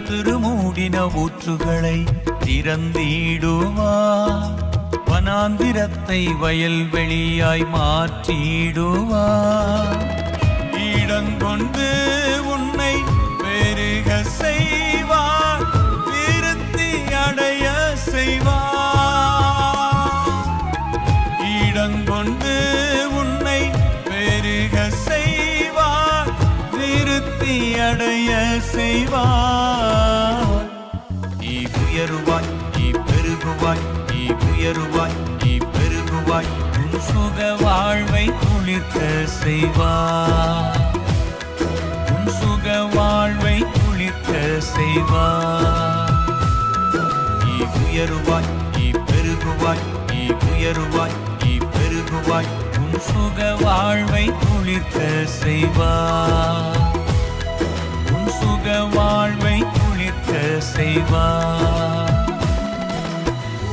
திருமூடின ஊற்றுகளை திறந்திடுவார். வனாந்திரத்தை வயல்வெளியாய் மாற்றிடுவார். இடங்கொண்டு உன்னை பெருக செய்வார், விருத்தி அடைய செய்வார். இடங்கொண்டு உன்னை பெருக செய்வார், விருத்தி அடைய செய்வார். நீ உயருவாய், நீ பெருகுவாய், நீ உயருவாய், நீ பெருகுவாய். உன் சுக வாழ்வை குளிர்க்க செய்வார், உன் சுக வாழ்வை குளிர்க்க செய்வார். நீ உயருவாய், நீ பெருகுவாய், நீ உயருவாய், நீ பெருகுவாய். உன் சுக வாழ்வை குளிர்க்க செய்வார், உன் சுக வாழ்வை குளிர்க்க செய்வார்.